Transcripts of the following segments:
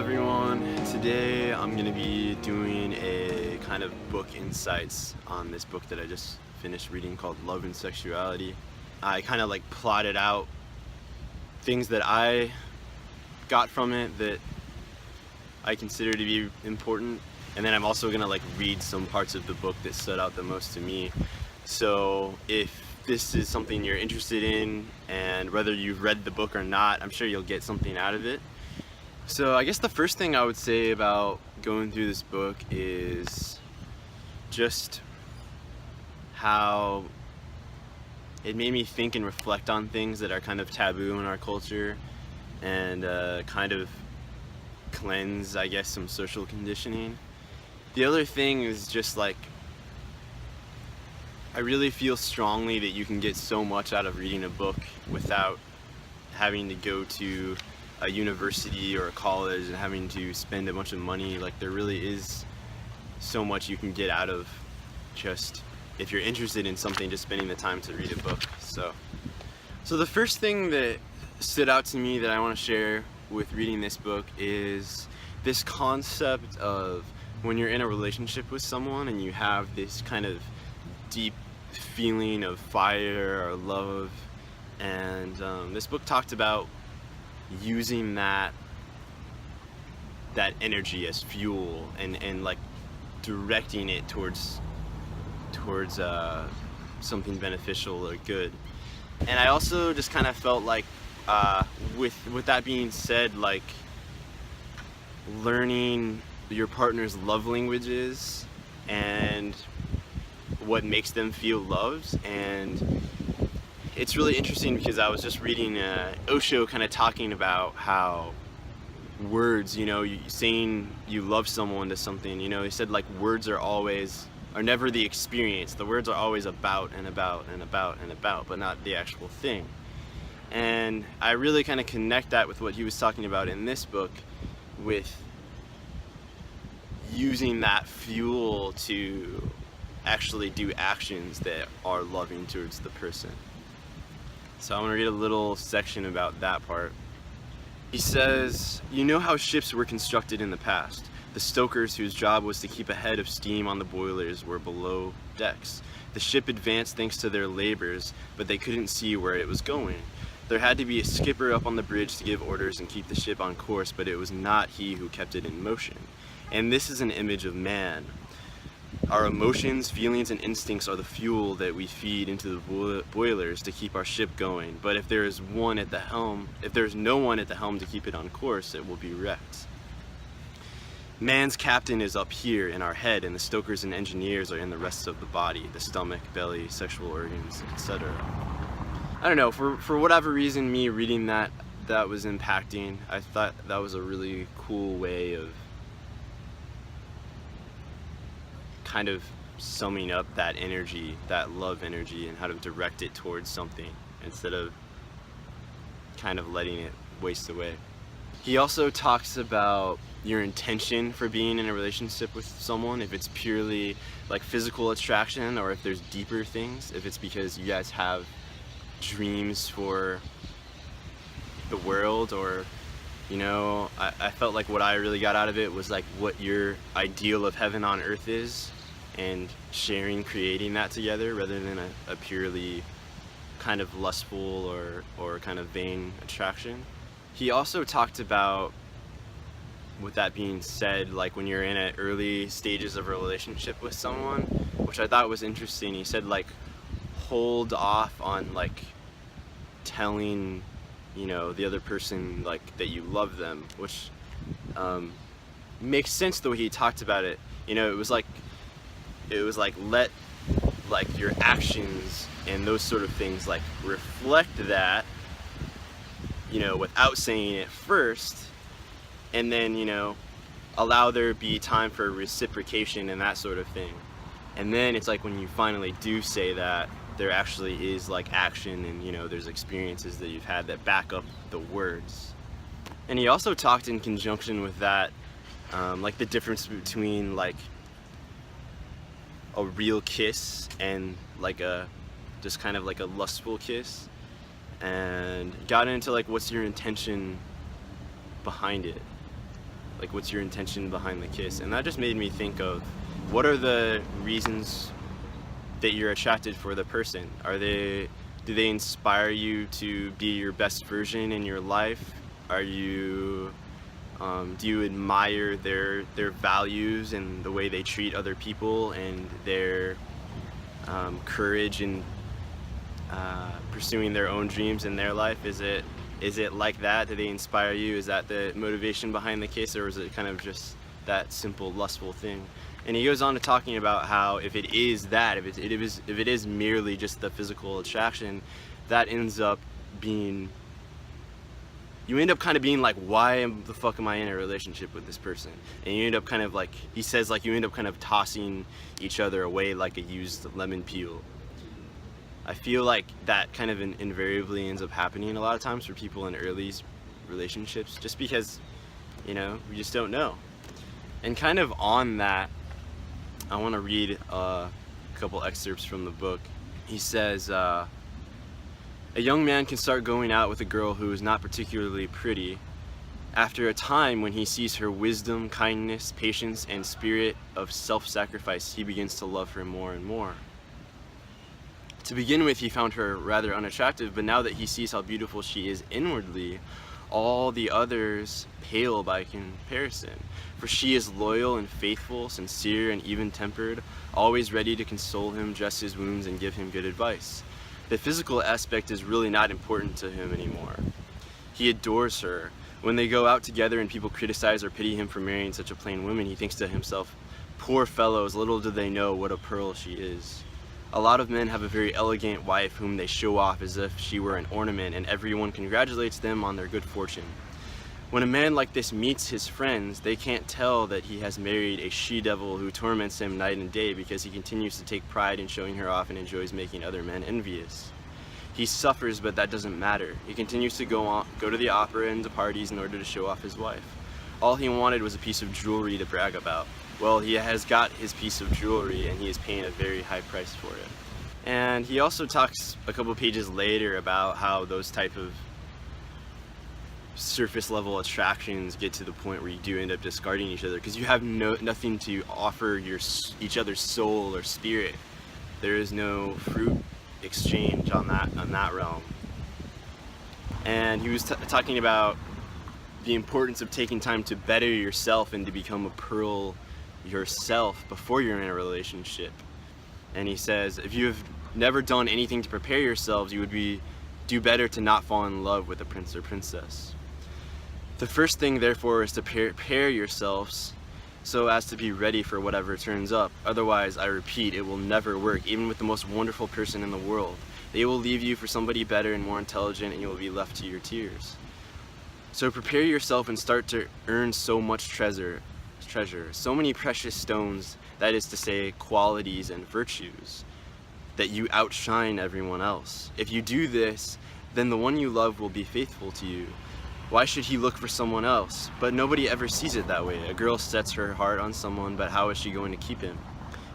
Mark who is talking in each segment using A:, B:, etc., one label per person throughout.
A: everyone. Today I'm going to be doing a kind of book insights on this book that I just finished reading called Love and Sexuality. I kind of like plotted out things that I got from it that I consider to be important, and then I'm also going to like read some parts of the book that stood out the most to me. So if this is something you're interested in, and whether you've read the book or not, I'm sure you'll get something out of it. So I guess the first thing I would say about going through this book is just how it made me think and reflect on things that are kind of taboo in our culture, and kind of cleanse, I guess, some social conditioning. The other thing is just like, I really feel strongly that you can get so much out of reading a book without having to go to a university or a college and having to spend a bunch of money. Like, there really is so much you can get out of just, if you're interested in something, just spending the time to read a book. So the first thing that stood out to me that I want to share with reading this book is this concept of when you're in a relationship with someone and you have this kind of deep feeling of fire or love, and this book talked about using that energy as fuel and like directing it towards something beneficial or good. And I also just kind of felt like with that being said, like learning your partner's love languages and what makes them feel loved. And it's really interesting because I was just reading Osho kind of talking about how words, saying you love someone to something, he said like words are never the experience. The words are always about and about and about and about, but not the actual thing. And I really kind of connect that with what he was talking about in this book, with using that fuel to actually do actions that are loving towards the person. So I'm going to read a little section about that part. He says, "You know how ships were constructed in the past. The stokers, whose job was to keep a head of steam on the boilers, were below decks. The ship advanced thanks to their labors, but they couldn't see where it was going. There had to be a skipper up on the bridge to give orders and keep the ship on course, but it was not he who kept it in motion. And this is an image of man. Our emotions, feelings, and instincts are the fuel that we feed into the boilers to keep our ship going. But if there is no one at the helm to keep it on course, it will be wrecked. Man's captain is up here in our head, and the stokers and engineers are in the rest of the body, the stomach, belly, sexual organs, etc." I don't know, for whatever reason, me reading that was impacting. I thought that was a really cool way of kind of summing up that energy, that love energy, and how to direct it towards something instead of kind of letting it waste away. He also talks about your intention for being in a relationship with someone, if it's purely like physical attraction or if there's deeper things, if it's because you guys have dreams for the world, or I felt like what I really got out of it was like what your ideal of heaven on earth is, and creating that together rather than a purely kind of lustful or kind of vain attraction. He also talked about, with that being said, like when you're in an early stages of a relationship with someone, which I thought was interesting. He said like hold off on like telling the other person like that you love them, which makes sense the way he talked about it. It was like let like your actions and those sort of things like reflect that, without saying it first, and then allow there be time for reciprocation and that sort of thing. And then it's like when you finally do say that, there actually is like action, and there's experiences that you've had that back up the words. And he also talked in conjunction with that, like the difference between like a real kiss and like just kind of like a lustful kiss, and got into like what's your intention behind it. Like, what's your intention behind the kiss? And that just made me think of, what are the reasons that you're attracted for the person? Do they inspire you to be your best version in your life? Do you admire their values and the way they treat other people, and their courage in pursuing their own dreams in their life? Is it like that? Do they inspire you? Is that the motivation behind the kiss, or is it kind of just that simple lustful thing? And he goes on to talking about how if it is that, if it is merely just the physical attraction, that ends up being, you end up kind of being like, why the fuck am I in a relationship with this person? And you end up kind of like, he says, like, you end up kind of tossing each other away like a used lemon peel. I feel like that kind of invariably ends up happening a lot of times for people in early relationships, just because, we just don't know. And kind of on that, I want to read a couple excerpts from the book. He says, a young man can start going out with a girl who is not particularly pretty. After a time, when he sees her wisdom, kindness, patience, and spirit of self-sacrifice, he begins to love her more and more. To begin with, he found her rather unattractive, but now that he sees how beautiful she is inwardly, all the others pale by comparison. For she is loyal and faithful, sincere and even-tempered, always ready to console him, dress his wounds, and give him good advice. The physical aspect is really not important to him anymore. He adores her. When they go out together and people criticize or pity him for marrying such a plain woman, he thinks to himself, poor fellows, little do they know what a pearl she is. A lot of men have a very elegant wife whom they show off as if she were an ornament, and everyone congratulates them on their good fortune. When a man like this meets his friends, they can't tell that he has married a she-devil who torments him night and day because he continues to take pride in showing her off and enjoys making other men envious. He suffers, but that doesn't matter. He continues to go to the opera and to parties in order to show off his wife. All he wanted was a piece of jewelry to brag about. Well, he has got his piece of jewelry, and he is paying a very high price for it. And he also talks a couple pages later about how those type of surface level attractions get to the point where you do end up discarding each other because you have nothing to offer each other's soul or spirit. There is no fruit exchange on that realm. And he was talking about the importance of taking time to better yourself and to become a pearl yourself before you're in a relationship. And he says, if you have never done anything to prepare yourselves, you would do better to not fall in love with a prince or princess. The first thing, therefore, is to prepare yourselves so as to be ready for whatever turns up. Otherwise, I repeat, it will never work, even with the most wonderful person in the world. They will leave you for somebody better and more intelligent, and you will be left to your tears. So prepare yourself and start to earn so much treasure, so many precious stones, that is to say, qualities and virtues, that you outshine everyone else. If you do this, then the one you love will be faithful to you. Why should he look for someone else? But nobody ever sees it that way. A girl sets her heart on someone, but how is she going to keep him?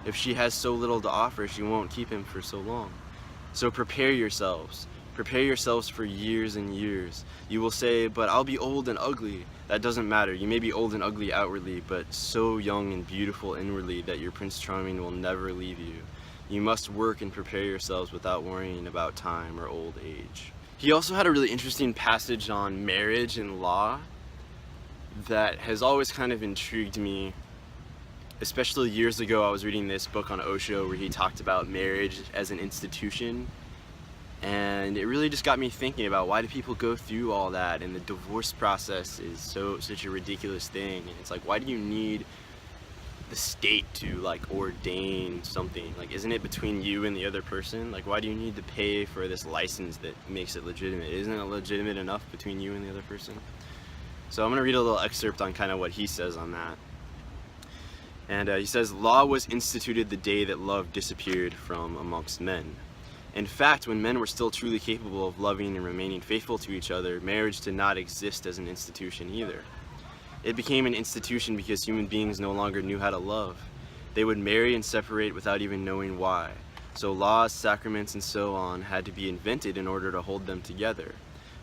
A: If she has so little to offer, she won't keep him for so long. So prepare yourselves. Prepare yourselves for years and years. You will say, but I'll be old and ugly. That doesn't matter. You may be old and ugly outwardly, but so young and beautiful inwardly that your Prince Charming will never leave you. You must work and prepare yourselves without worrying about time or old age. He also had a really interesting passage on marriage and law that has always kind of intrigued me. Especially years ago, I was reading this book on Osho where he talked about marriage as an institution. And it really just got me thinking about, why do people go through all that? And the divorce process is such a ridiculous thing. And it's like, why do you need the state to like ordain something? Like, isn't it between you and the other person? Like, why do you need to pay for this license that makes it legitimate? Isn't it legitimate enough between you and the other person? So I'm going to read a little excerpt on kind of what he says on that. And he says, law was instituted the day that love disappeared from amongst men. In fact, when men were still truly capable of loving and remaining faithful to each other, marriage did not exist as an institution either. It became an institution because human beings no longer knew how to love. They would marry and separate without even knowing why. So laws, sacraments, and so on had to be invented in order to hold them together.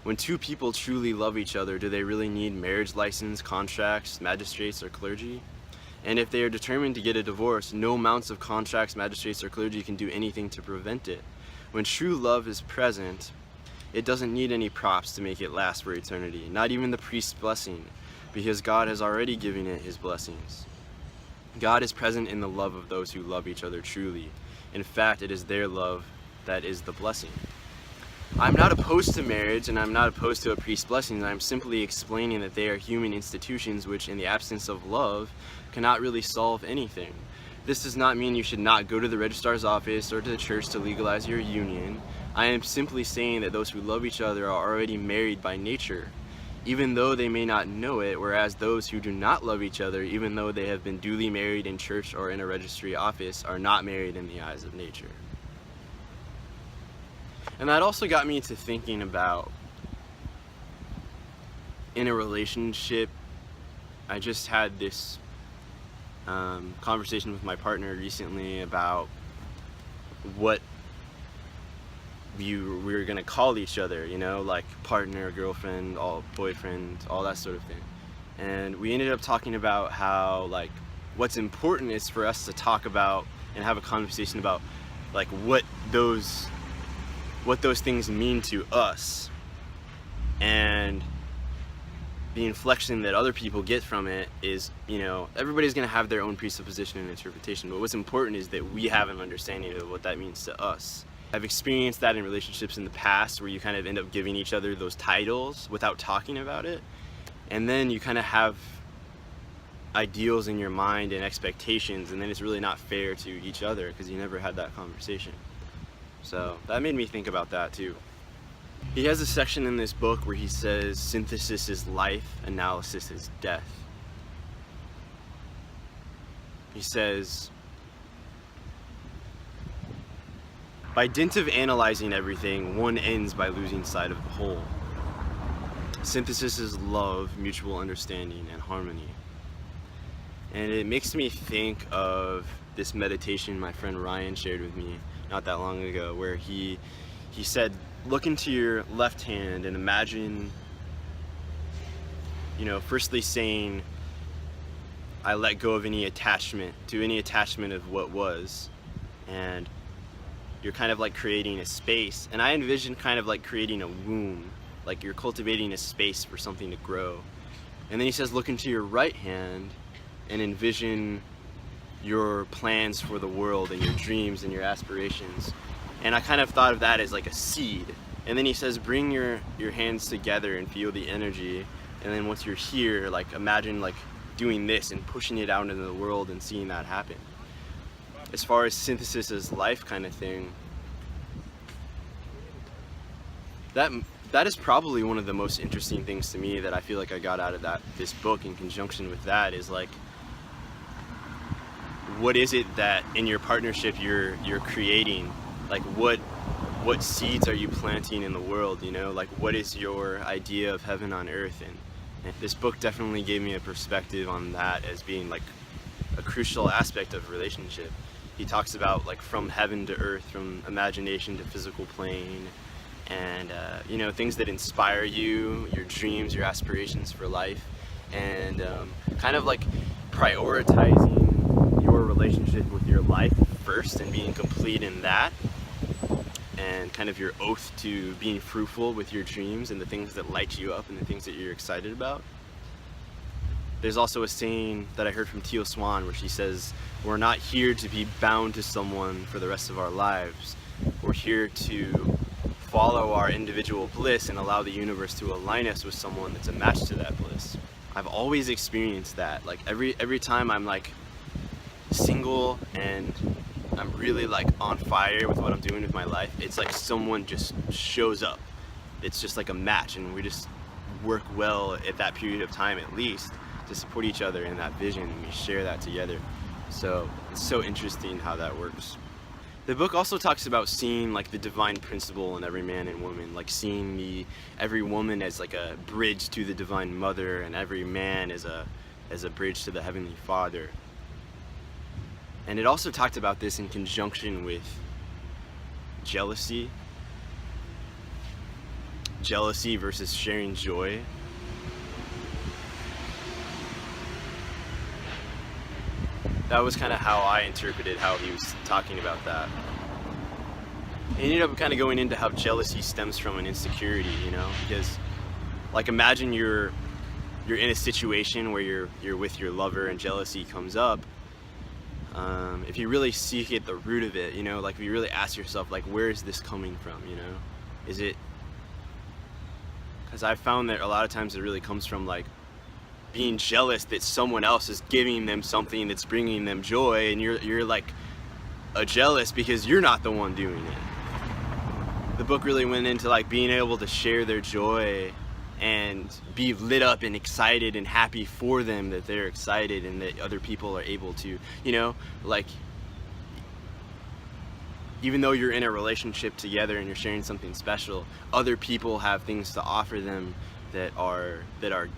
A: When two people truly love each other, do they really need marriage license, contracts, magistrates, or clergy? And if they are determined to get a divorce, no amounts of contracts, magistrates, or clergy can do anything to prevent it. When true love is present, it doesn't need any props to make it last for eternity, not even the priest's blessing, because God has already given it his blessings. God is present in the love of those who love each other truly. In fact, it is their love that is the blessing. I'm not opposed to marriage, and I'm not opposed to a priest's blessing. I'm simply explaining that they are human institutions which, in the absence of love, cannot really solve anything. This does not mean you should not go to the registrar's office or to the church to legalize your union. I am simply saying that those who love each other are already married by nature, even though they may not know it, whereas those who do not love each other, even though they have been duly married in church or in a registry office, are not married in the eyes of nature. And that also got me to thinking about, in a relationship, I just had this conversation with my partner recently about what we were gonna call each other, you know, like partner, girlfriend, boyfriend, all that sort of thing. And we ended up talking about how, like, what's important is for us to talk about and have a conversation about, like, what those things mean to us, and the inflection that other people get from it is, you know, everybody's going to have their own presupposition and interpretation, but what's important is that we have an understanding of what that means to us. I've experienced that in relationships in the past where you kind of end up giving each other those titles without talking about it, and then you kind of have ideals in your mind and expectations, and then it's really not fair to each other because you never had that conversation. So that made me think about that too. He has a section in this book where he says synthesis is life, analysis is death. He says, by dint of analyzing everything, one ends by losing sight of the whole. Synthesis is love, mutual understanding, and harmony. And it makes me think of this meditation my friend Ryan shared with me not that long ago, where he said, look into your left hand and imagine, you know, firstly saying, I let go of any attachment of what was, and you're kind of like creating a space. And I envision kind of like creating a womb, like you're cultivating a space for something to grow. And then he says, look into your right hand and envision your plans for the world and your dreams and your aspirations. And I kind of thought of that as like a seed. And then he says, bring your hands together and feel the energy. And then once you're here, like imagine like doing this and pushing it out into the world and seeing that happen. As far as synthesis as life kind of thing, that is probably one of the most interesting things to me that I feel like I got out of this book in conjunction with that is like, what is it that in your partnership you're creating? Like what seeds are you planting in the world, you know? Like what is your idea of heaven on earth? And this book definitely gave me a perspective on that as being like a crucial aspect of relationship. He talks about like from heaven to earth, from imagination to physical plane, and you know, things that inspire you, your dreams, your aspirations for life, and kind of like prioritizing your relationship with your life first and being complete in that, and kind of your oath to being fruitful with your dreams and the things that light you up and the things that you're excited about. There's also a saying that I heard from Teal Swan where she says, we're not here to be bound to someone for the rest of our lives. We're here to follow our individual bliss and allow the universe to align us with someone that's a match to that bliss. I've always experienced that. Like every time I'm like single and I'm really like on fire with what I'm doing with my life, it's like someone just shows up. It's just like a match, and we just work well at that period of time at least to support each other in that vision, and we share that together. So it's so interesting how that works. The book also talks about seeing like the divine principle in every man and woman, like seeing every woman as like a bridge to the divine mother, and every man as a bridge to the heavenly Father. And it also talked about this in conjunction with jealousy. jealousy versus sharing joy. That was kind of how I interpreted how he was talking about that. He ended up kind of going into how jealousy stems from an insecurity, because like imagine you're in a situation where you're with your lover and jealousy comes up. If you really seek at the root of it, like if you really ask yourself, like, where is this coming from? Is it, because I found that a lot of times it really comes from like being jealous that someone else is giving them something that's bringing them joy, and you're like jealous because you're not the one doing it. The book really went into like being able to share their joy and be lit up and excited and happy for them that they're excited and that other people are able to, like, even though you're in a relationship together and you're sharing something special, other people have things to offer them that are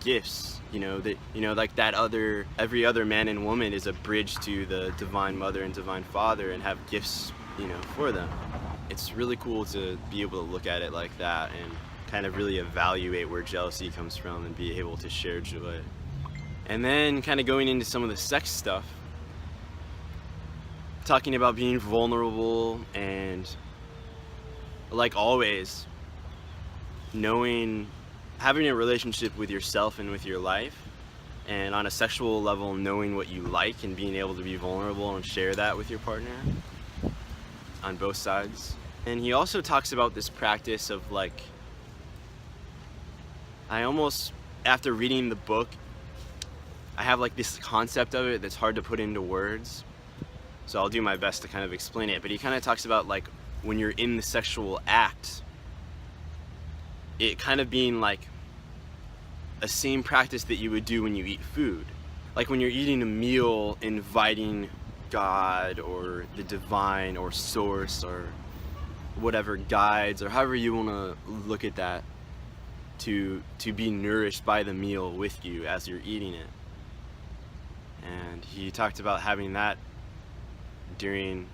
A: gifts, like every other man and woman is a bridge to the Divine Mother and Divine Father and have gifts, for them. It's really cool to be able to look at it like that and kind of really evaluate where jealousy comes from and be able to share joy. And then kind of going into some of the sex stuff, talking about being vulnerable and, like always, having a relationship with yourself and with your life, and on a sexual level knowing what you like and being able to be vulnerable and share that with your partner on both sides. And he also talks about this practice of like, after reading the book, I have like this concept of it that's hard to put into words, so I'll do my best to kind of explain it. But he kind of talks about like when you're in the sexual act, it kind of being like a same practice that you would do when you eat food. Like when you're eating a meal, inviting God or the divine or source or whatever guides or however you want to look at that, to be nourished by the meal with you as you're eating it. And he talked about having that during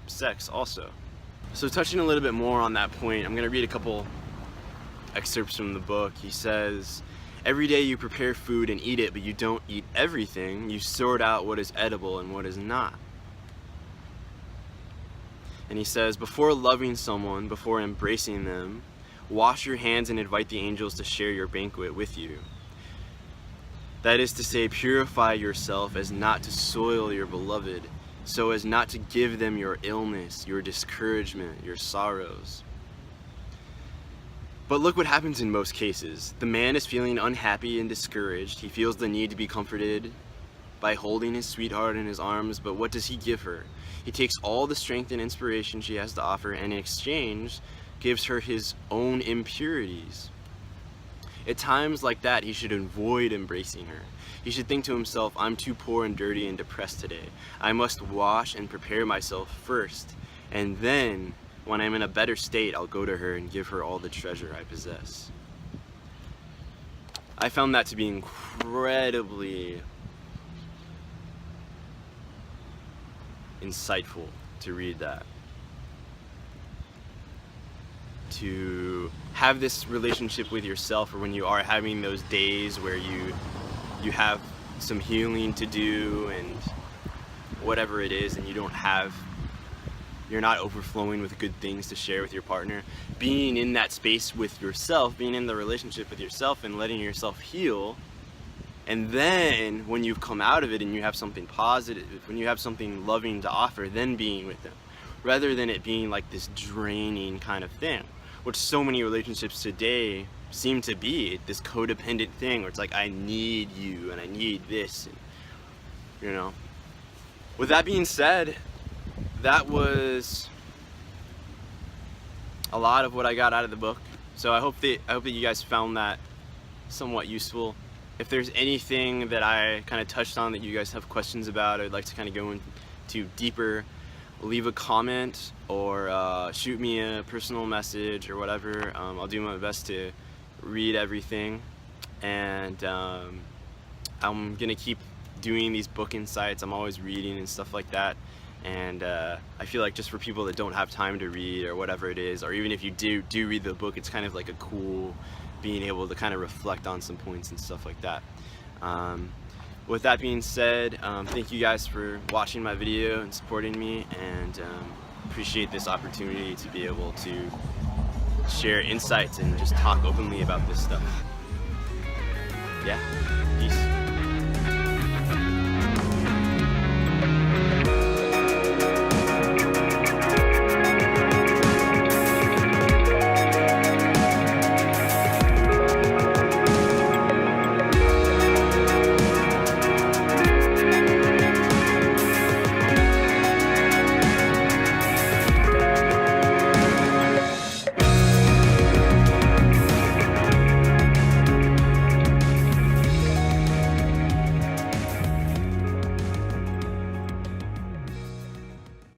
A: sex also. So touching a little bit more on that point, I'm going to read a couple excerpts from the book. He says, every day you prepare food and eat it, but you don't eat everything. You sort out what is edible and what is not. And he says, before loving someone, before embracing them, wash your hands and invite the angels to share your banquet with you. That is to say, purify yourself as not to soil your beloved, so as not to give them your illness, your discouragement, your sorrows. But look what happens in most cases. The man is feeling unhappy and discouraged. He feels the need to be comforted by holding his sweetheart in his arms, but what does he give her? He takes all the strength and inspiration she has to offer, and in exchange, gives her his own impurities. At times like that, he should avoid embracing her. He should think to himself, I'm too poor and dirty and depressed today. I must wash and prepare myself first, and then, when I'm in a better state, I'll go to her and give her all the treasure I possess. I found that to be incredibly insightful to read that. To have this relationship with yourself, or when you are having those days where you have some healing to do and whatever it is, and you're not overflowing with good things to share with your partner, being in that space with yourself, being in the relationship with yourself and letting yourself heal. And then when you've come out of it and you have something positive, when you have something loving to offer, then being with them, rather than it being like this draining kind of thing, which so many relationships today seem to be, this codependent thing where it's like, I need you and I need this, and, With that being said, that was a lot of what I got out of the book. So I hope that you guys found that somewhat useful. If there's anything that I kind of touched on that you guys have questions about, I'd like to kind of go into deeper, leave a comment or shoot me a personal message or whatever. I'll do my best to read everything, and I'm gonna keep doing these book insights. I'm always reading and stuff like that, And I feel like just for people that don't have time to read or whatever it is, or even if you do read the book, it's kind of like a cool being able to kind of reflect on some points and stuff like that. With that being said, thank you guys for watching my video and supporting me, and appreciate this opportunity to be able to share insights and just talk openly about this stuff. Yeah.